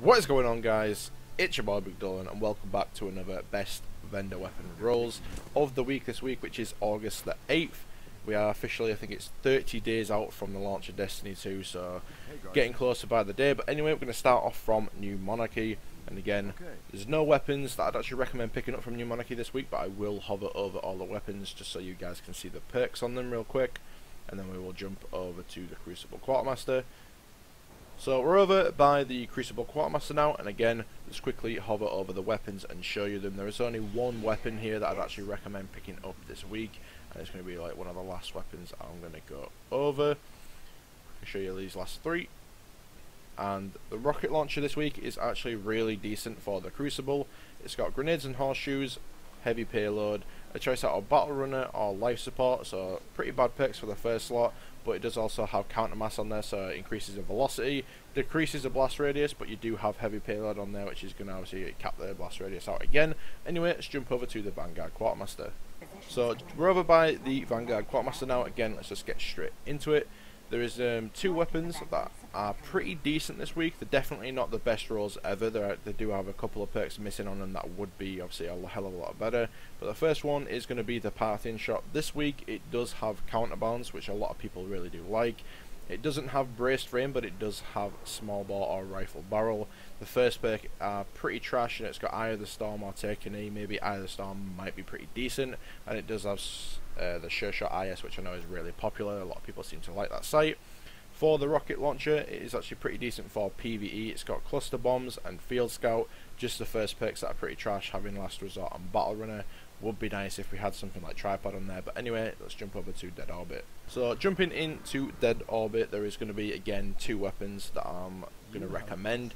What is going on, guys? It's your boy Dyllan and welcome back to another best vendor weapon rolls of the week this week, which is August the 8th. We are officially, I think it's 30 days out from the launch of Destiny 2, so getting closer by the day. But anyway, we're going to start off from New Monarchy, and again, there's no weapons that I'd actually recommend picking up from New Monarchy this week, but I will hover over all the weapons just so you guys can see the perks on them real quick, and then we will jump over to the Crucible Quartermaster. So we're over by the Crucible Quartermaster now, and again, just quickly hover over the weapons and show you them. There is only one weapon here that I'd actually recommend picking up this week, and it's going to be like one of the last weapons I'm going to go over. I'll show you these last three. And the rocket launcher this week is actually really decent for the Crucible. It's got grenades and horseshoes, heavy payload, a choice out of battle runner or life support, so pretty bad picks for the first slot. But it does also have counter mass on there, so it increases the velocity, decreases the blast radius, but you do have heavy payload on there, which is going to obviously cap the blast radius out again. Anyway, let's jump over to the Vanguard Quartermaster. So we're over by the Vanguard Quartermaster now. Again, let's just get straight into it. There is two weapons that are pretty decent this week. They're definitely not the best rolls ever. They do have a couple of perks missing on them that would be obviously a hell of a lot better. But the first one is going to be the Parthian Shot. This week it does have counterbalance, which a lot of people really do like. It doesn't have braced frame, but it does have small bore or rifle barrel. The first perk are pretty trash, and it's got Eye of the Storm or Take a Knee. Maybe Eye of the Storm might be pretty decent, and it does have the Sure Shot IS, which I know is really popular. A lot of people seem to like that sight. For the rocket launcher, it is actually pretty decent for PvE. It's got cluster bombs and field scout. Just the first perks that are pretty trash, having last resort and battle runner. Would be nice if we had something like tripod on there, but anyway, let's jump over to Dead Orbit. So jumping into Dead Orbit, there is going to be again two weapons that I'm going to recommend.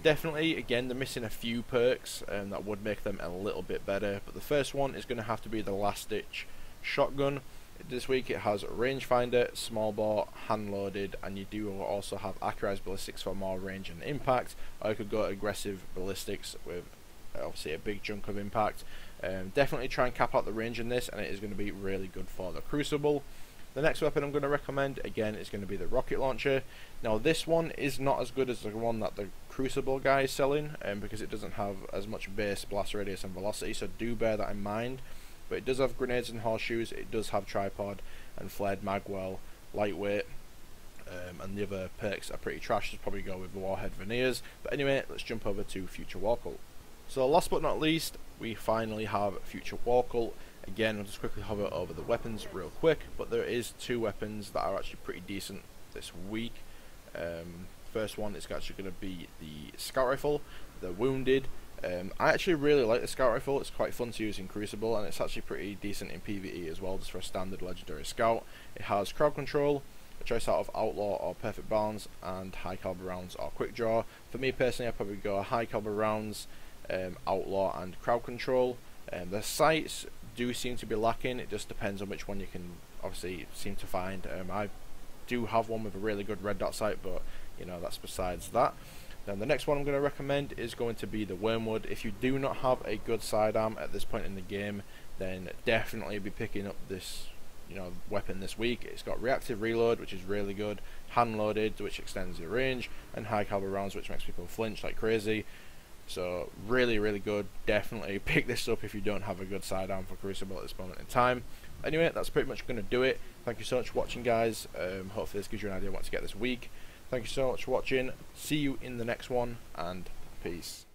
Definitely, again, they're missing a few perks that would make them a little bit better, but the first one is going to have to be the Last Ditch Shotgun. This week it has rangefinder, small bore, hand loaded, and you do also have accurized ballistics for more range and impact, or you could go aggressive ballistics with obviously a big chunk of impact. Definitely try and cap out the range in this, and it is going to be really good for the Crucible. The next weapon I'm going to recommend again is going to be the rocket launcher. Now this one is not as good as the one that the Crucible guy is selling, because it doesn't have as much base, blast radius and velocity, so do bear that in mind. But it does have grenades and horseshoes, it does have tripod and flared magwell, lightweight, and the other perks are pretty trash. Just probably go with Warhead Veneers. But anyway, let's jump over to Future War Cult. So last but not least, we finally have Future War Cult. Again, I'll just quickly hover over the weapons real quick, but there is two weapons that are actually pretty decent this week. First one is actually going to be the Scout Rifle, the Wounded. I actually really like the Scout Rifle. It's quite fun to use in Crucible, and it's actually pretty decent in PvE as well, just for a standard legendary scout. It has crowd control, a choice out of outlaw or perfect balance, and high caliber rounds or quick draw. For me personally, I'd probably go high caliber rounds, outlaw and crowd control. The sights do seem to be lacking. It just depends on which one you can obviously seem to find. I do have one with a really good red dot sight, but you know, that's besides that. Then the next one I'm going to recommend is going to be the Wormwood. If you do not have a good sidearm at this point in the game, then definitely be picking up this weapon this week. It's got reactive reload, which is really good, hand loaded, which extends your range, and high caliber rounds, which makes people flinch like crazy. So really, really good. Definitely pick this up if you don't have a good sidearm for Crucible at this moment in time. Anyway, that's pretty much going to do it. Thank you so much for watching, guys. Hopefully this gives you an idea of what to get this week. Thank you so much for watching. See you in the next one, and peace.